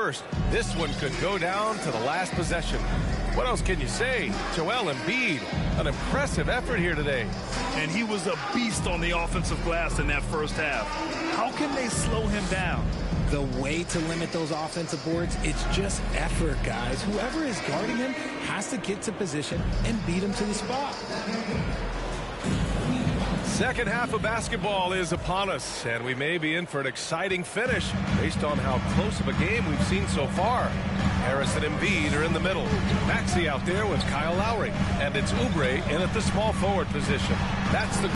first. This one could go down to the last possession. What else can you say? Joel Embiid, an impressive effort here today. And he was a beast on the offensive glass in that first half. How can they slow him down? The way to limit those offensive boards, it's just effort, guys. Whoever is guarding him has to get to position and beat him to the spot. Second half of basketball is upon us, and we may be in for an exciting finish based on how close of a game we've seen so far. Harris and Embiid are in the middle. Maxey out there with Kyle Lowry, and it's Oubre in at the small forward position. That's the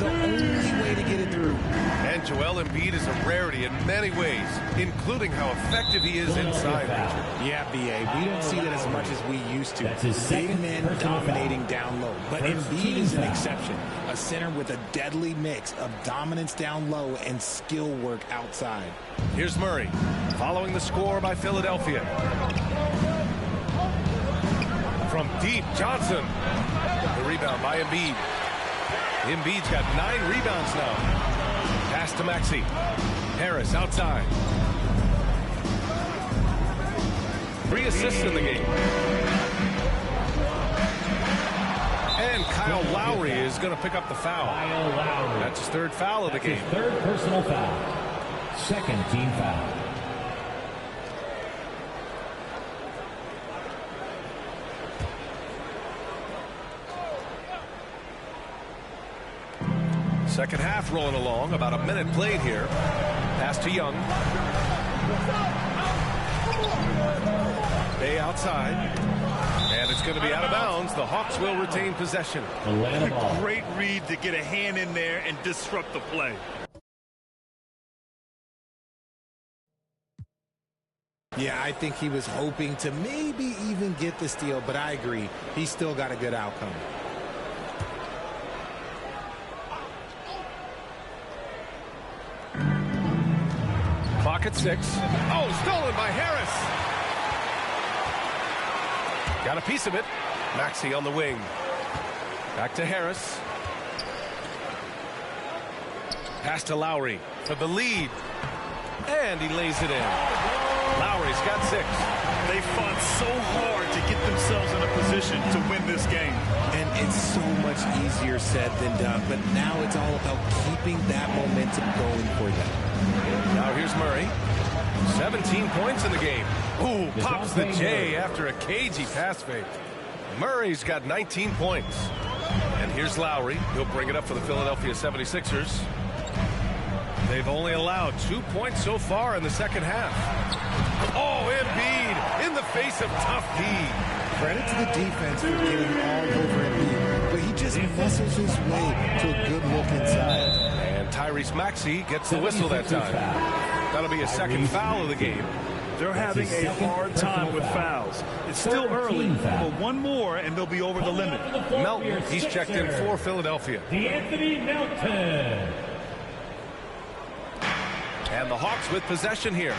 only way to get it through. And Joel Embiid is a rarity in many ways, including how effective he is inside. Yeah, B.A., we don't see that as much as we used to. Big men dominating down low. But Embiid is an exception. A center with a deadly mix of dominance down low and skill work outside. Here's Murray, following the score by Philadelphia. From deep, Johnson. The rebound by Embiid. Embiid's got 9 rebounds now. Pass to Maxey. Harris outside. 3 assists in the game. And Kyle Lowry is going to pick up the foul. That's his 3rd foul of the game. 3rd personal foul. 2nd team foul. Second half rolling along, about a minute played here. Pass to Young. Bay outside. And it's going to be out of bounds. The Hawks will retain possession. A great read to get a hand in there and disrupt the play. Yeah, I think he was hoping to maybe even get the steal, but I agree. He's still got a good outcome. Clock at 6. Oh, stolen by Harris. Got a piece of it. Maxey on the wing. Back to Harris. Pass to Lowry for the lead. And he lays it in. Lowry's got 6. They fought so hard to get themselves in a position to win this game. And it's so much easier said than done, but now it's all about keeping that momentum going for them. Now here's Murray. 17 points in the game. Ooh, pops the J after a cagey pass fake. Murray's got 19 points. And here's Lowry. He'll bring it up for the Philadelphia 76ers. They've only allowed 2 points so far in the second half. Oh, Embiid in the face of tough D. Credit to the defense for getting all over Embiid, but he just muscles his way to a good look inside. And Tyrese Maxey gets the whistle that time. That'll be a 2nd foul of the game. They're having a hard time with fouls. It's still early, but one more and they'll be over the limit. Melton, he's checked in for Philadelphia. Anthony Melton. And the Hawks with possession here.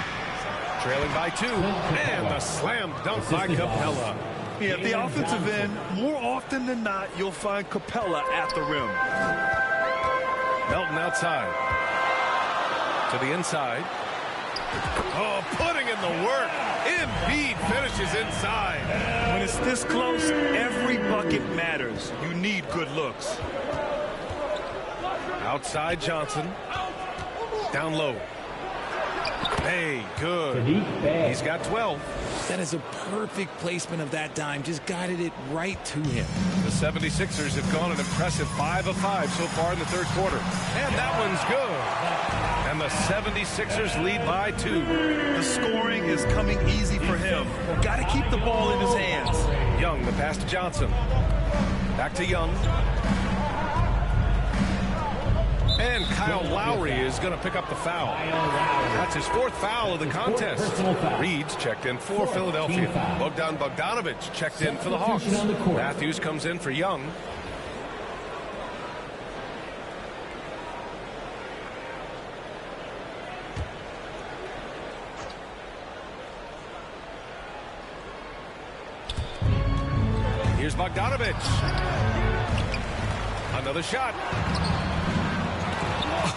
Trailing by 2. And the slam dunk by Capella. Yeah, at the offensive end, more often than not, you'll find Capella at the rim. Melton outside. To the inside. Oh, putting in the work. Embiid finishes inside. When it's this close, every bucket matters. You need good looks. Outside Johnson. Down low. Hey, good. He's got 12. That is a perfect placement of that dime. Just guided it right to him. The 76ers have gone an impressive 5 of 5 so far in the 3rd quarter. And that one's good. And the 76ers lead by 2. The scoring is coming easy for him. Got to keep the ball in his hands. Young, the pass to Johnson. Back to Young. And Kyle Lowry is going to pick up the foul. That's his 4th foul of the contest. Reed's checked in for Philadelphia. Bogdan Bogdanović checked in for the Hawks. Matthews comes in for Young. Here's Bogdanović. Another shot.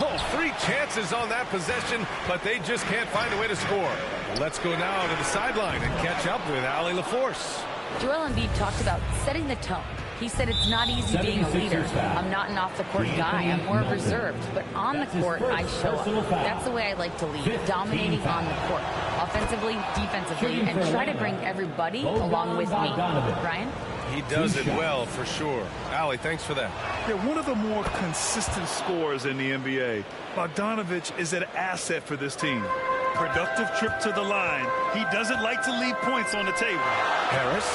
Oh, 3 chances on that possession, but they just can't find a way to score. Let's go now to the sideline and catch up with Allie LaForce. Joel Embiid talked about setting the tone. He said it's not easy being a leader. I'm not an off-the-court guy. I'm more reserved. But on the court, I show up. That's the way I like to lead, dominating on the court, offensively, defensively, and try to bring everybody along with me. Brian? He does it well, for sure. Allie, thanks for that. Yeah, one of the more consistent scorers in the NBA. Bogdanovich is an asset for this team. Productive trip to the line. He doesn't like to leave points on the table. Harris.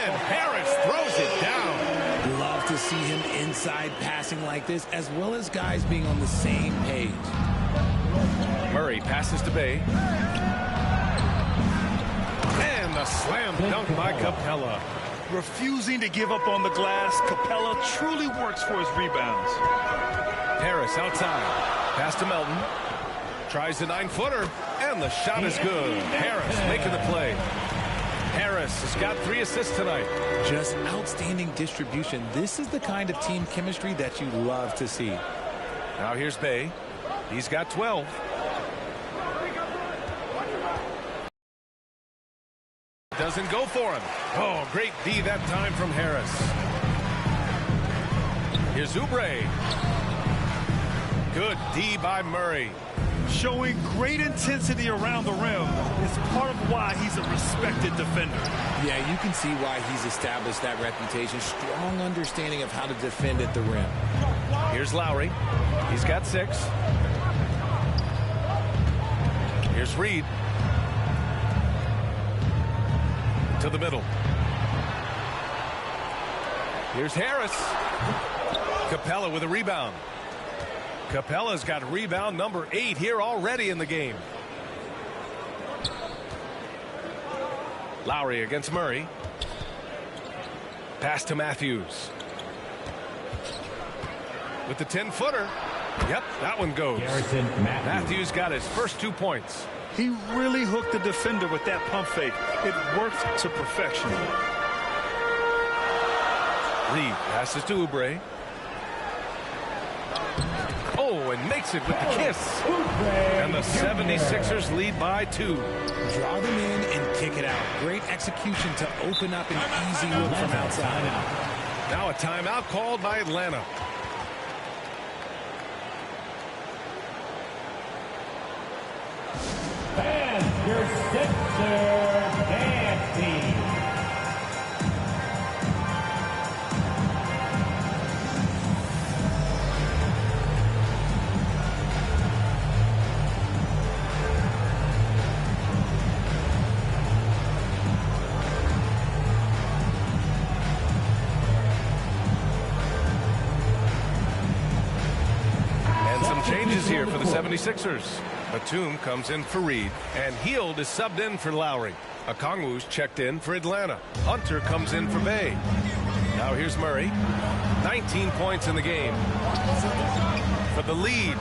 And Harris throws it down. Love to see him inside passing like this, as well as guys being on the same page. Murray passes to Bay. And the slam dunk by Capella. Refusing to give up on the glass, Capella truly works for his rebounds. Harris outside. Pass to Melton. Tries the 9-footer. And the shot is good. Harris making the play. Harris has got 3 assists tonight. Just outstanding distribution. This is the kind of team chemistry that you love to see. Now here's Bay. He's got 12. Doesn't go for him. Oh, great D that time from Harris. Here's Oubre. Good D by Murray. Showing great intensity around the rim is part of why he's a respected defender. Yeah, you can see why he's established that reputation. Strong understanding of how to defend at the rim. Here's Lowry. He's got 6. Here's Reed. To the middle. Here's Harris. Capella with a rebound. Capella's got rebound number 8 here already in the game. Lowry against Murray. Pass to Matthews. With the 10-footer. Yep, that one goes. Matthews got his first 2 points. He really hooked the defender with that pump fake. It worked to perfection. Reed passes to Oubre. Oh, and makes it with the kiss. And the 76ers lead by 2. Draw them in and kick it out. Great execution to open up an easy look from outside. Now a timeout called by Atlanta. And your Sixers dance team. And some changes here for the 76ers. Batum comes in for Reed, and Hield is subbed in for Lowry. Okongwu's checked in for Atlanta. Hunter comes in for Bay. Now here's Murray. 19 points in the game. For the lead.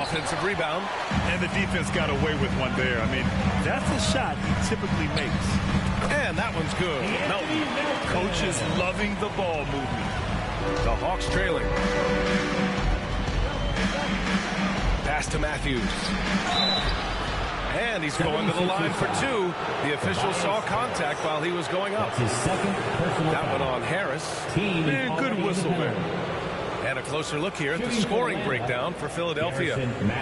Offensive rebound. And the defense got away with one there. I mean, that's a shot he typically makes. And that one's good. Melton. Coach is loving the ball movement. The Hawks trailing. Pass to Matthews. And he's going to the line for 2. The official saw contact while he was going up. That one on Harris. And good whistle there. And a closer look here at the scoring breakdown for Philadelphia.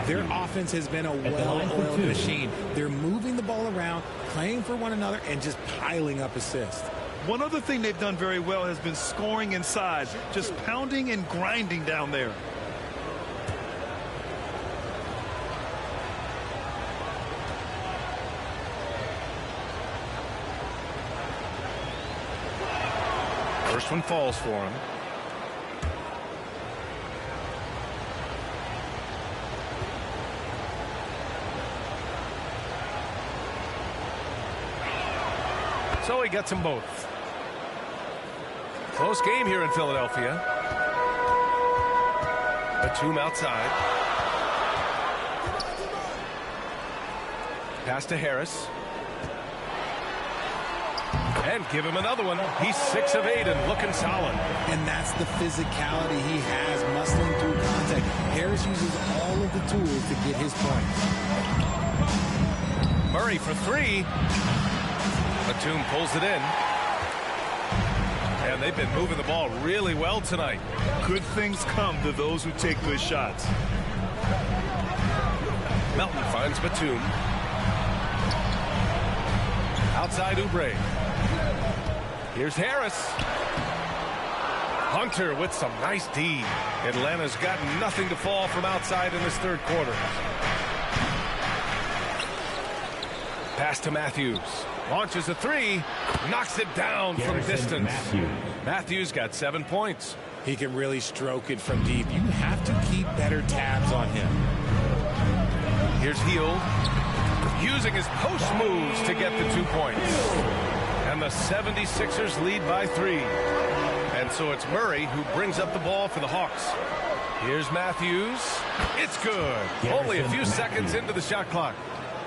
Their offense has been a well-oiled machine. They're moving the ball around, playing for one another, and just piling up assists. One other thing they've done very well has been scoring inside, just pounding and grinding down there. First one falls for him. So he gets them both. Close game here in Philadelphia. Batum outside. Pass to Harris. And give him another one. He's 6 of 8 and looking solid. And that's the physicality he has, muscling through contact. Harris uses all of the tools to get his points. Murray for 3. Batum pulls it in. And they've been moving the ball really well tonight. Good things come to those who take good shots. Melton finds Batum. Outside Oubre. Here's Harris. Hunter with some nice D. Atlanta's got nothing to fall from outside in this third quarter. Pass to Matthews. Launches a 3. Knocks it down from distance. Matthews got 7 points. He can really stroke it from deep. You have to keep better tabs on him. Here's Hield. Using his post moves to get the 2 points. And the 76ers lead by 3. And so it's Murray who brings up the ball for the Hawks. Here's Matthews. It's good. Only a few seconds into the shot clock.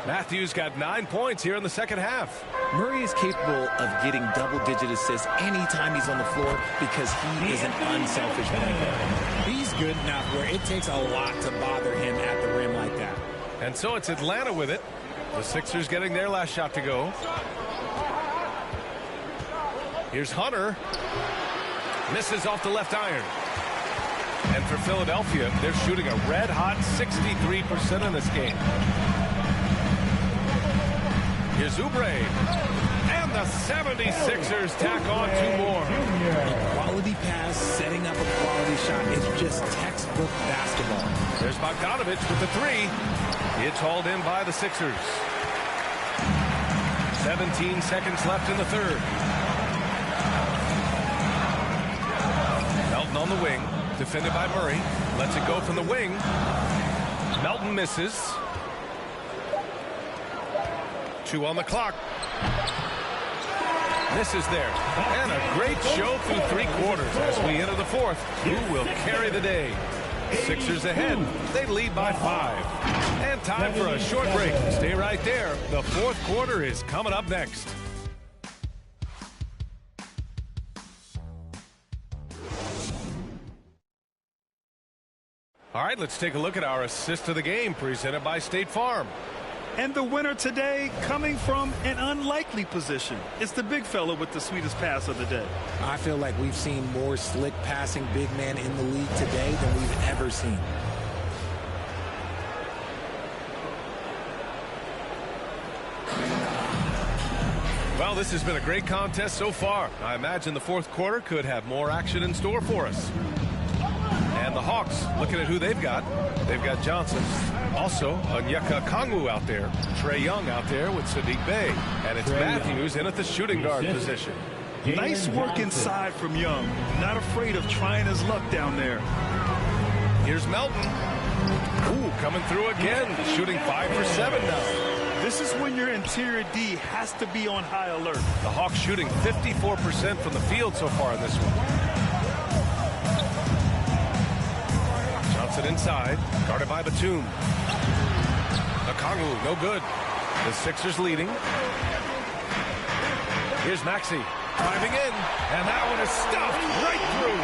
Matthews got 9 points here in the second half. Murray is capable of getting double-digit assists anytime he's on the floor because he is an unselfish player. He's good enough where it takes a lot to bother him at the rim like that. And so it's Atlanta with it. The Sixers getting their last shot to go. Here's Hunter. Misses off the left iron. And for Philadelphia, they're shooting a red-hot 63% in this game. Here's Oubre. And the 76ers tack on 2 more. A quality pass, setting up a quality shot is just textbook basketball. There's Bogdanovich with the 3. It's hauled in by the Sixers. 17 seconds left in the third. Melton on the wing. Defended by Murray. Lets it go from the wing. Melton misses. 2 on the clock. Misses there. And a great show through 3 quarters as we enter the fourth. Who will carry the day? Sixers ahead. They lead by 5. And time for a short break. Stay right there. The fourth quarter is coming up next. All right, let's take a look at our assist of the game presented by State Farm. And the winner today coming from an unlikely position. It's the big fella with the sweetest pass of the day. I feel like we've seen more slick passing big men in the league today than we've ever seen. Well, this has been a great contest so far. I imagine the fourth quarter could have more action in store for us. And the Hawks, looking at who they've got. They've got Johnson. Also, Onyeka Okongwu out there. Trae Young out there with Sadiq Bey. And it's Matthews in at the shooting guard position. Nice work inside from Young. Not afraid of trying his luck down there. Here's Melton. Ooh, coming through again. Shooting 5 for 7 now. This is when your interior D has to be on high alert. The Hawks shooting 54% from the field so far in this one. Johnson inside, guarded by Batum. Okongwu, no good. The Sixers leading. Here's Maxey, driving in, and that one is stuffed right through.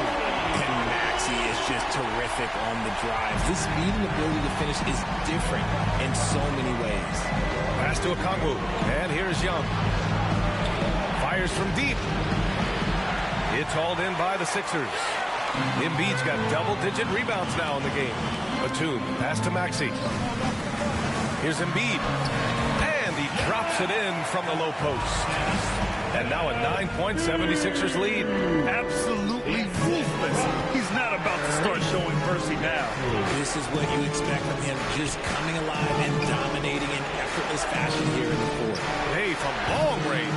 And Maxey is just terrific on the drive. His speed and ability to finish is different in so many ways. Pass to Okongwu, and here's Young. Fires from deep. It's hauled in by the Sixers. Embiid's got double-digit rebounds now in the game. Batum, pass to Maxey. Here's Embiid. And he drops it in from the low post. And now a 9-point 76ers lead. Absolutely ruthless. He's not about to start showing mercy now. This is what you expect from him, just coming alive and dominating in effortless fashion here in the fourth. Hey, from long range.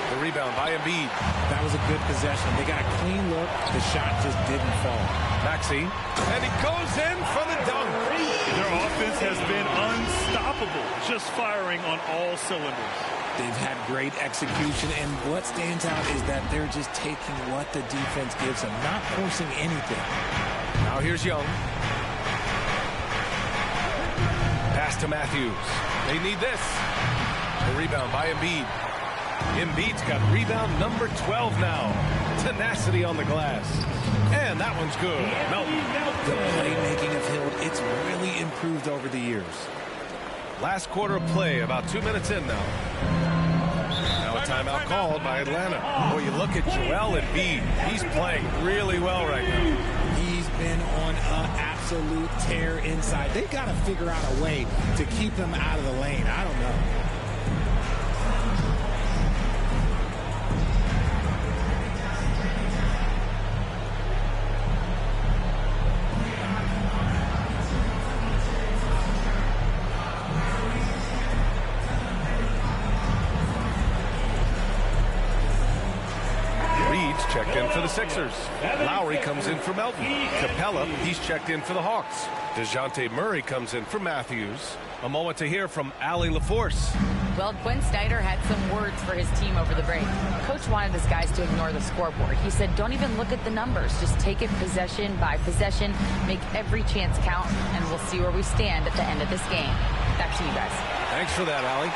The rebound by Embiid. That was a good possession. They got a clean look. The shot just didn't fall. Maxey. And he goes in for the dunk. Their offense has been unstoppable, just firing on all cylinders. They've had great execution, and what stands out is that they're just taking what the defense gives them, not forcing anything. Now here's Young. Pass to Matthews. They need this. The rebound by Embiid. Embiid's got rebound number 12 now. Tenacity on the glass. And that one's good. Melton. The playmaking of Hill, it's really improved over the years. Last quarter of play, about 2 minutes in now. Now a timeout called by Atlanta. Boy, you look at Joel Embiid. He's playing really well right now. He's been on an absolute tear inside. They've got to figure out a way to keep him out of the lane. I don't know. Checked in for the Sixers. Lowry comes in for Melton. Capella, he's checked in for the Hawks. DeJounte Murray comes in for Matthews. A moment to hear from Allie LaForce. Well, Quinn Snyder had some words for his team over the break. Coach wanted his guys to ignore the scoreboard. He said, don't even look at the numbers. Just take it possession by possession. Make every chance count, and we'll see where we stand at the end of this game. Back to you guys. Thanks for that, Allie.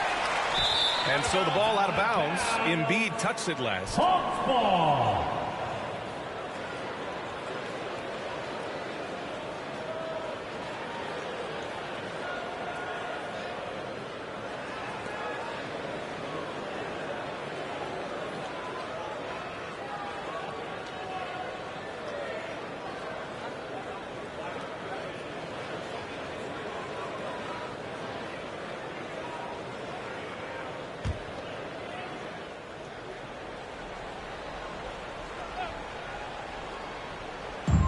And so the ball out of bounds. Embiid touched it last. Hawks ball.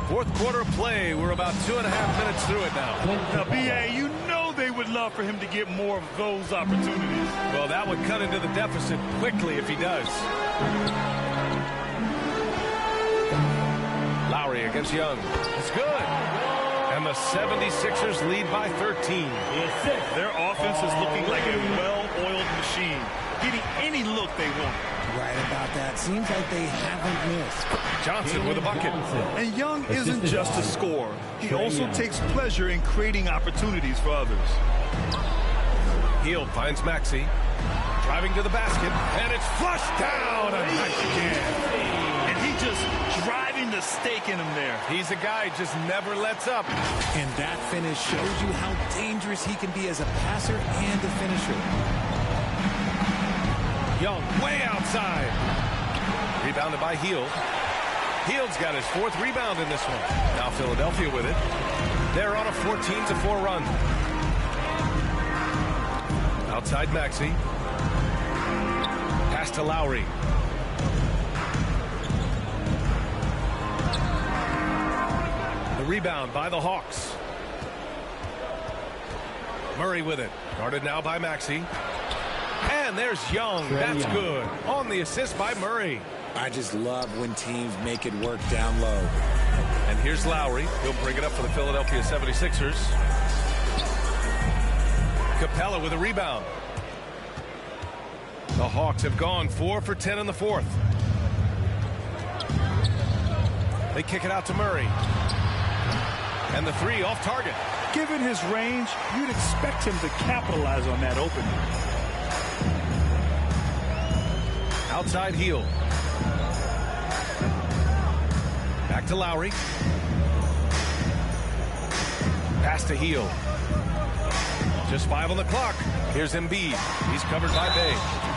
Fourth quarter of play. We're about 2.5 minutes through it now. Now, B.A., you know they would love for him to get more of those opportunities. Well, that would cut into the deficit quickly if he does. Lowry against Young. It's good. And the 76ers lead by 13. Their offense is looking like a well-oiled machine, getting any look they want. Right about that. Seems like they haven't missed. Johnson with a bucket. And Young isn't just a scorer. He also takes pleasure in creating opportunities for others. Hield finds Maxey. Driving to the basket. And it's flushed down. A nice again. And he just driving the stake in him there. He's a guy who just never lets up. And that finish shows you how dangerous he can be as a passer and a finisher. Young way outside. Rebounded by Hield. Hield's got his 4th rebound in this one. Now Philadelphia with it. They're on a 14-4 run. Outside Maxey. Pass to Lowry. The rebound by the Hawks. Murray with it. Guarded now by Maxey. And there's Young. That's good. On the assist by Murray. I just love when teams make it work down low. And here's Lowry. He'll bring it up for the Philadelphia 76ers. Capella with a rebound. The Hawks have gone 4 for 10 in the 4th. They kick it out to Murray. And the 3 off target. Given his range, you'd expect him to capitalize on that opening. Outside Hield. Back to Lowry. Pass to Hield. Just 5 on the clock. Here's Embiid. He's covered by Bay.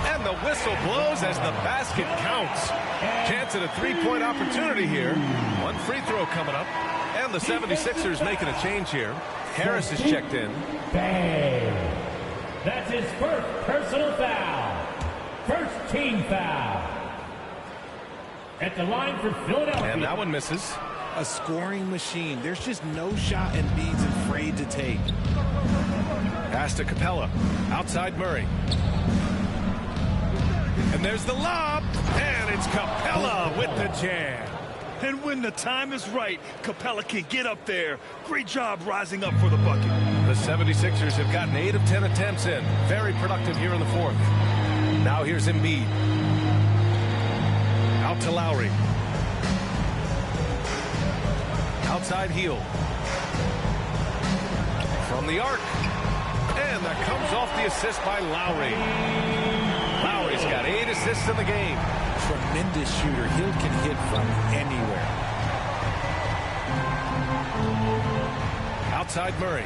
And the whistle blows as the basket counts. Chance at a 3-point opportunity here. 1 free throw coming up. And the 76ers making a change here. Harris is checked in. Bay. That's his first personal foul. First team foul. At the line for Philadelphia. And that one misses. A scoring machine. There's just no shot Embiid's afraid to take. Pass to Capella. Outside Murray. And there's the lob. And it's Capella with the jam. And when the time is right, Capella can get up there. Great job rising up for the bucket. The 76ers have gotten 8 of 10 attempts in. Very productive here in the 4th. Now here's Embiid. Out to Lowry. Outside Hield. From the arc. And that comes off the assist by Lowry. Lowry Murray's got 8 assists in the game. Tremendous shooter. He can hit from anywhere. Outside Murray.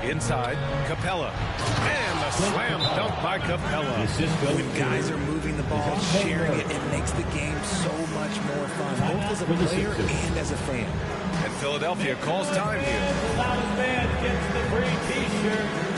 Inside, Capella. And the slam dunk by Capella. When guys are moving the ball, sharing it, it makes the game so much more fun, both as a player and as a fan. And Philadelphia calls time here. The loudest man gets the free T-shirt.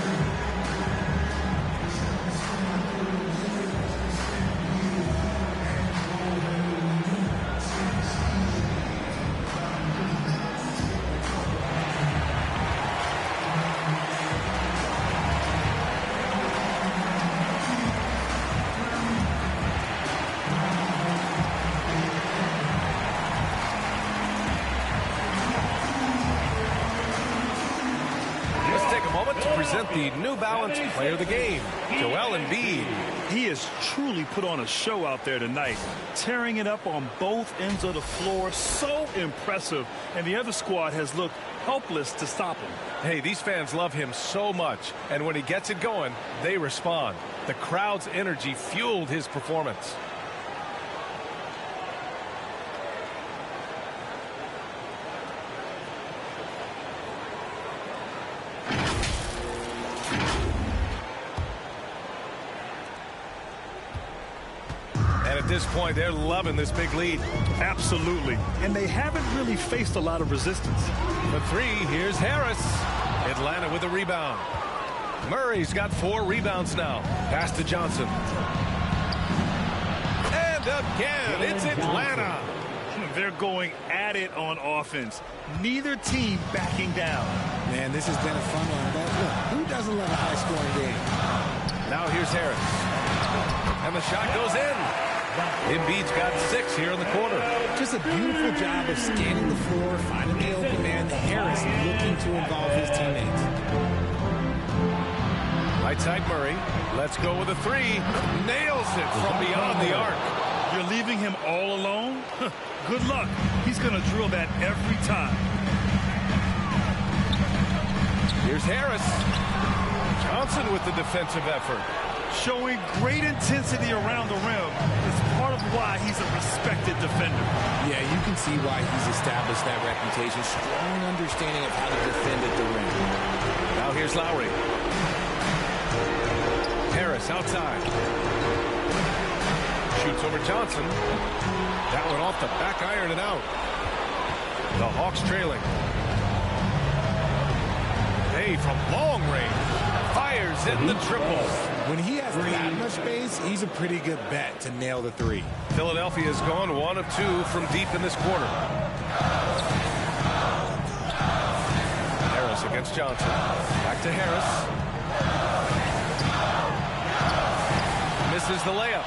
The New Balance player of the game, Joel Embiid. He has truly put on a show out there tonight, tearing it up on both ends of the floor. So impressive, and the other squad has looked helpless to stop him. Hey, these fans love him so much, and when he gets it going, they respond. The crowd's energy fueled his performance. At this point, they're loving this big lead. Absolutely. And they haven't really faced a lot of resistance. The three, here's Harris. Atlanta with a rebound. Murray's got 4 rebounds now. Pass to Johnson. And again, it's Atlanta. They're going at it on offense. Neither team backing down. Man, this has been a fun one. But look, who doesn't love a high-scoring game? Now here's Harris. And the shot goes in. Embiid's got 6 here in the quarter. Just a beautiful job of scanning the floor, finding the open man. Harris looking to involve his teammates. Right side Murray. Let's go with a 3. Nails it from beyond the arc. You're leaving him all alone? Good luck. He's going to drill that every time. Here's Harris. Johnson with the defensive effort. Showing great intensity around the rim is part of why he's a respected defender. Yeah, you can see why he's established that reputation. Strong understanding of how to defend at the rim. Now here's Lowry. Harris outside. Shoots over Johnson. That one off the back iron and out. The Hawks trailing. Hey, from long range. Fires in the triple. When he has that much space, he's a pretty good bet to nail the 3. Philadelphia has gone 1 of 2 from deep in this quarter. Harris against Johnson. Back to Harris. Misses the layup.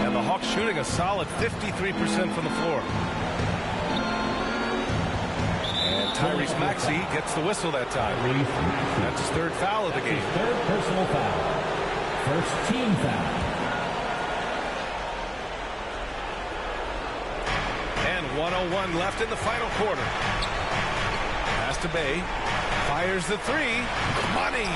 And the Hawks shooting a solid 53% from the floor. Tyrese Maxey gets the whistle that time. That's his 3rd foul of the game. 3rd personal foul. First team foul. And 1:01 left in the final quarter. Pass to Bay. Fires the 3. Money.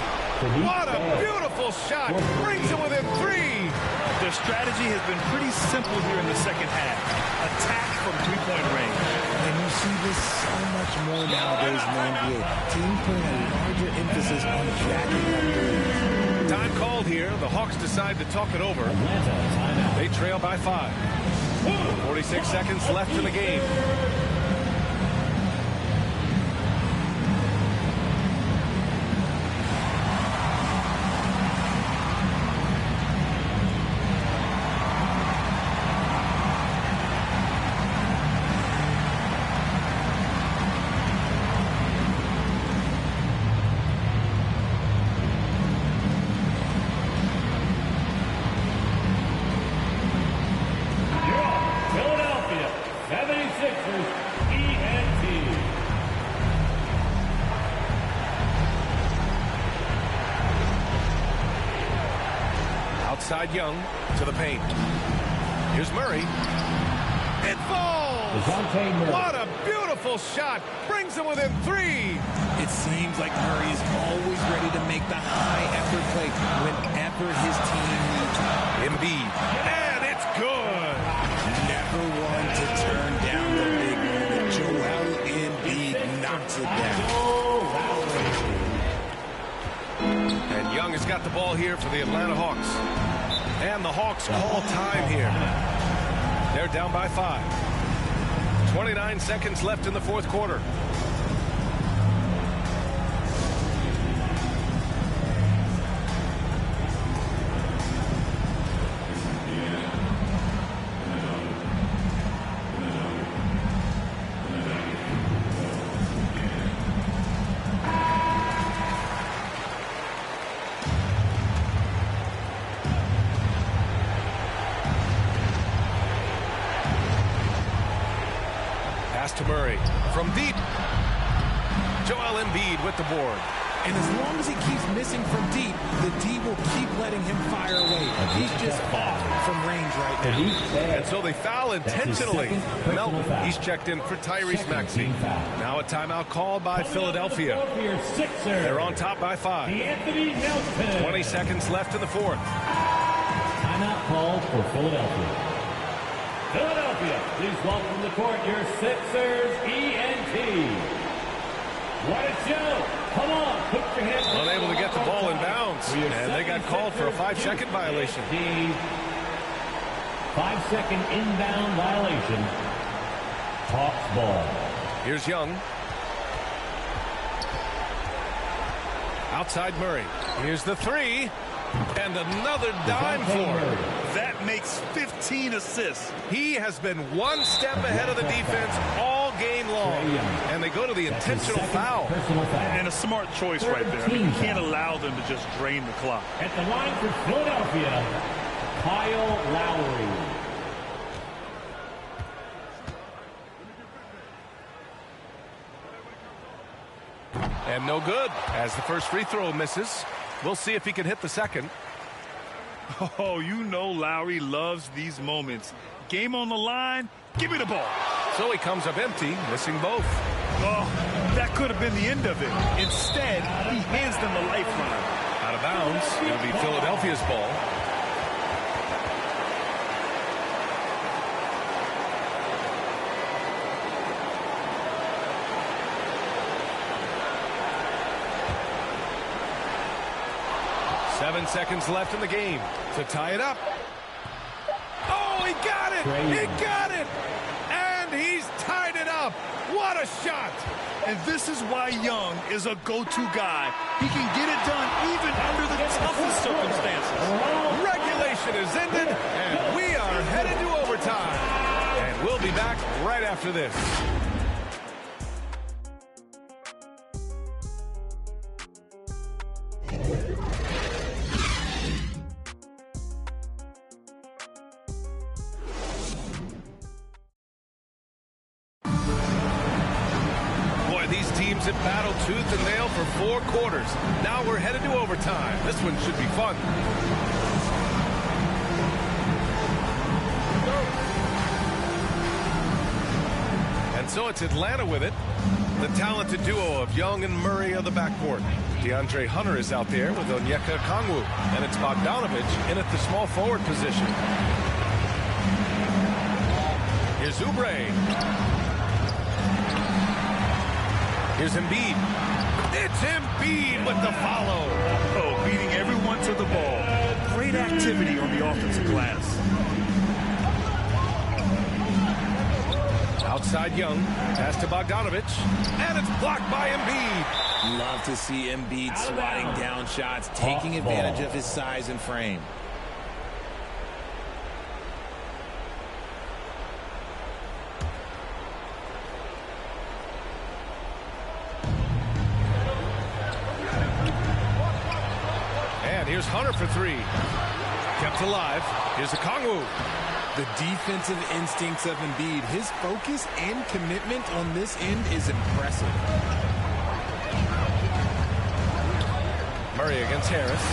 What a beautiful shot. Brings it within 3. Their strategy has been pretty simple here in the second half. Attack from 3-point range. And you see this so much more nowadays in the NBA. Teams putting a larger emphasis on jacking up threes. Time called here. The Hawks decide to talk it over. They trail by 5. 46 seconds left in the game. Outside Young to the paint. Here's Murray. It falls! What a beautiful shot! Brings it within 3! It seems like Murray is always ready to make the high-effort play whenever comfort his team needs. Embiid, and it's good. Never one to turn down the big moment. Joel Embiid knocks it down. And Young has got the ball here for the Atlanta Hawks. And the Hawks call time here. They're down by 5. 29 seconds left in the fourth quarter. To Murray from deep. Joel Embiid with the board. And as long as he keeps missing from deep, the D will keep letting him fire away. He's just off from range right now. And so they foul intentionally. Melton, he's checked in for Tyrese Maxey. Now a timeout called by Philadelphia. They're on top by 5. 20 seconds left in the fourth. Timeout called for Philadelphia. Philadelphia, please welcome to the court your Sixers ENT. What a show. Come on, put your hands up. Unable to get the ball in bounds. And they got called for a 5-second violation. 5-second inbound violation. Hawks ball. Here's Young. Outside Murray. Here's the 3. And another dime for him. That makes 15 assists. He has been one step ahead of the defense all game long. And they go to the intentional foul. And a smart choice right there. I mean, you can't allow them to just drain the clock. At the line for Philadelphia, Kyle Lowry. And no good as the first free throw misses. We'll see if he can hit the second. Oh, you know Lowry loves these moments. Game on the line, give me the ball. So he comes up empty, missing both. Oh, that could have been the end of it. Instead, he hands them the lifeline. Out of bounds. It'll be Philadelphia's ball. Seven seconds left in the game to tie it up. Oh, he got it! He got it! And he's tied it up. What a shot! And this is why Young is a go-to guy. He can get it done even under the toughest circumstances. Regulation is ended, and we are headed to overtime. And we'll be back right after this. These teams have battled tooth and nail for 4 quarters. Now we're headed to overtime. This one should be fun. And so it's Atlanta with it. The talented duo of Young and Murray of the backcourt. DeAndre Hunter is out there with Onyeka Okongwu. And it's Bogdanovich in at the small forward position. Here's Oubre. Here's Embiid. It's Embiid with the follow. Oh, beating everyone to the ball. Great activity on the offensive glass. Outside Young. Pass to Bogdanovich. And it's blocked by Embiid. Love to see Embiid swatting down shots, taking advantage of his size and frame. Here's Hunter for 3. Kept alive. Here's Okongwu. The defensive instincts of Embiid, his focus and commitment on this end is impressive. Murray against Harris.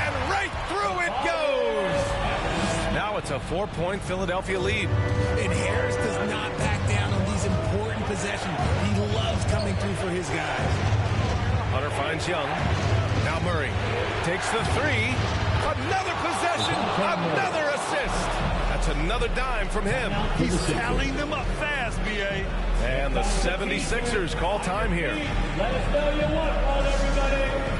And right through it goes. Now it's a 4-point Philadelphia lead. And Harris does not back down on these important possessions. He loves coming through for his guys. Hunter finds Young. Now Murray takes the 3. Another possession, another assist. That's another dime from him. He's tallying them up fast, B.A. And the 76ers call time here. Let us know you want one, everybody.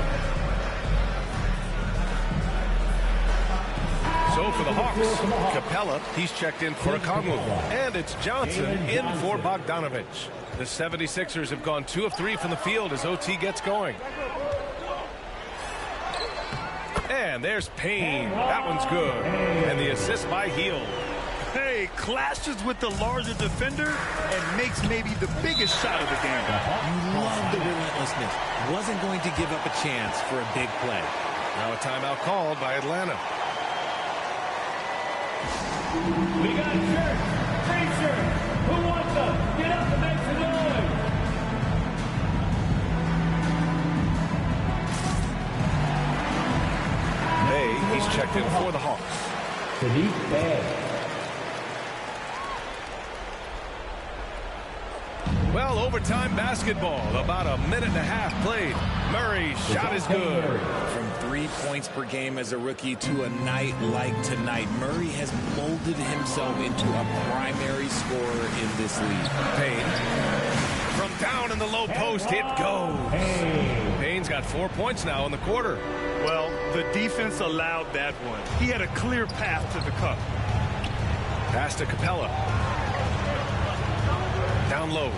So for the Hawks, Capella, he's checked in for Okongwu. And it's Johnson in for Bogdanovic. The 76ers have gone 2 of 3 from the field as OT gets going. And there's Payne. That one's good. And the assist by Hield. Hey, clashes with the larger defender and makes maybe the biggest shot of the game. You love the relentlessness. Wasn't going to give up a chance for a big play. Now a timeout called by Atlanta. We got shirts, free shirts. Who wants them? Get up and make some noise. Bay, he's checked in for the Hawks. Sadiq Bey. Well, overtime basketball. About a minute and a half played. Murray's shot is good. From 3 points per game as a rookie to a night like tonight, Murray has molded himself into a primary scorer in this league. Payne. From down in the low post, it goes. Payne's got 4 points now in the quarter. Well, the defense allowed that one. He had a clear path to the cup. Pass to Capella. Down low.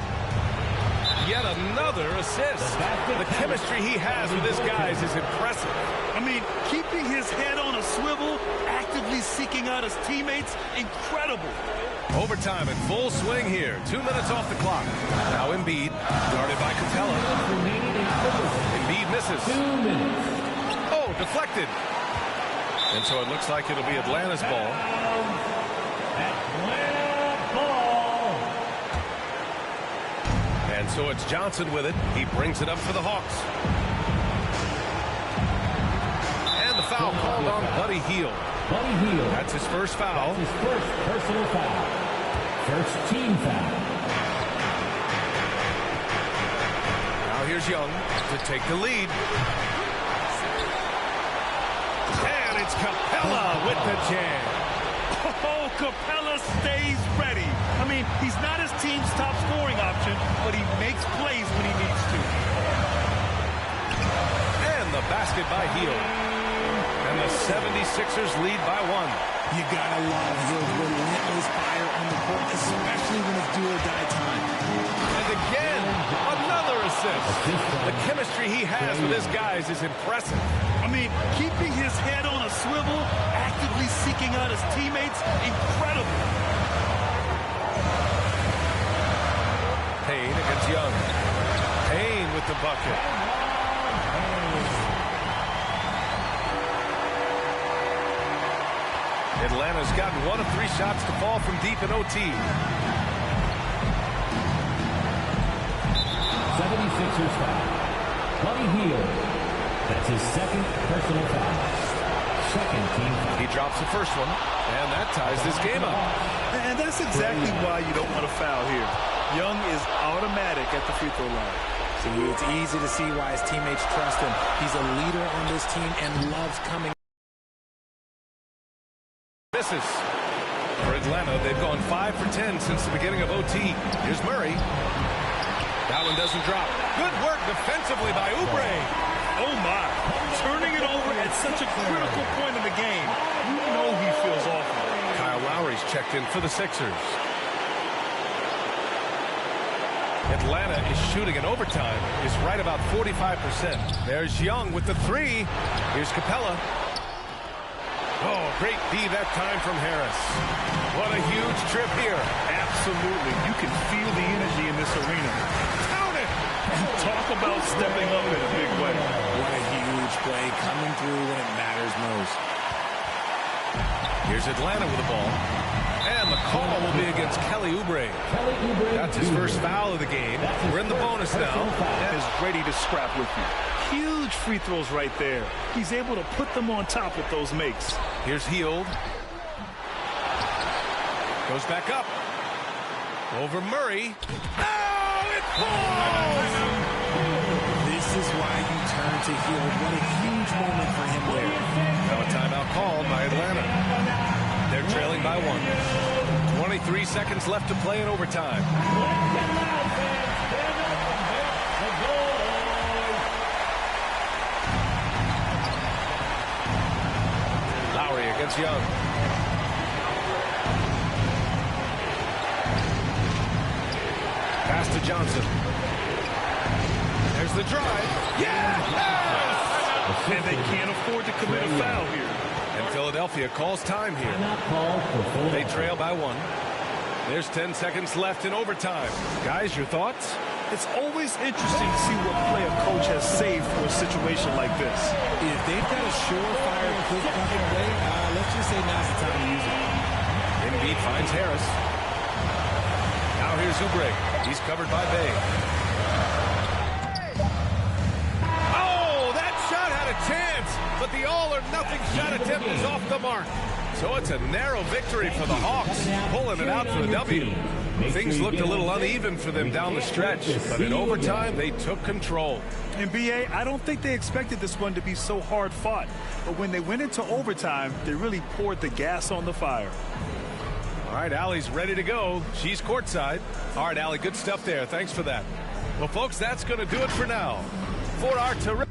Yet another assist. The chemistry he has with his guys is impressive. I mean, keeping his head on a swivel, actively seeking out his teammates, incredible. Overtime in full swing here. 2 minutes off the clock. Now Embiid, guarded by Capella. Embiid misses. 2 minutes. Oh, deflected. And so it looks like it'll be Atlanta's ball. Atlanta ball. And so it's Johnson with it. He brings it up for the Hawks. And the foul called on Buddy Hield. Buddy Hield. That's his first foul. That's his first personal foul. First team foul. Now here's Young to take the lead. And it's Capella with the jam. Oh, Capella stays ready. I mean, he's not his team's top scoring option, but he makes plays when he needs to. And the basket by Hield. And the 76ers lead by 1. You gotta love Hield's relentless fire on the court, especially when it's do or die time. And again, another assist. The chemistry he has with his guys is impressive. I mean, keeping his head on a swivel, actively seeking out his teammates, incredible. Payne against Young. Payne with the bucket. Atlanta's gotten 1 of 3 shots to fall from deep in OT. 76ers foul. Buddy Hield. That's his second personal foul. Second team foul. He drops the first one, and that ties this game up. And that's exactly why you don't want to foul here. Young is automatic at the free throw line. See, it's easy to see why his teammates trust him. He's a leader on this team and loves coming. Misses. For Atlanta, they've gone 5 for 10 since the beginning of OT. Here's Murray. That one doesn't drop. Good work defensively by Oubre. Oh, my. Turning it over at such a critical point in the game. You know he feels awful. Kyle Lowry's checked in for the Sixers. Atlanta is shooting in overtime is right about 45%. There's Young with the 3. Here's Capella. Oh, great D that time from Harris. What a huge trip here. Absolutely. You can feel the energy in this arena. Count it! And talk about stepping up in a big way. What a huge play coming through when it matters most. Here's Atlanta with the ball. And the call will be against Kelly Oubre. That's his first foul of the game. We're in the bonus now. And is ready to scrap with you. Huge free throws right there. He's able to put them on top with those makes. Here's Hield. Goes back up. Over Murray. Oh, it falls! This is why you turn to to Hield. What a huge moment for him there. Now a timeout called by Atlanta. They're trailing by 1. 23 seconds left to play in overtime. Lowry against Young. Pass to Johnson. There's the drive. Yes! And they can't afford to commit a foul here. And Philadelphia calls time here. They trail by 1. There's 10 seconds left in overtime. Guys, your thoughts? It's always interesting to see what play a coach has saved for a situation like this. If they've got a surefire, quick bucket play, let's just say now's the time to use it. Embiid finds Harris. Now here's Oubre. He's covered by Bay. Oh, that shot had a chance, but the all-or-nothing shot attempt is off the mark. So it's a narrow victory for the Hawks, pulling it out for the W. Things looked a little uneven for them down the stretch, but in overtime, they took control. NBA, I don't think they expected this one to be so hard-fought, but when they went into overtime, they really poured the gas on the fire. All right, Allie's ready to go. She's courtside. All right, Allie, good stuff there. Thanks for that. Well, folks, that's going to do it for now. For our terrific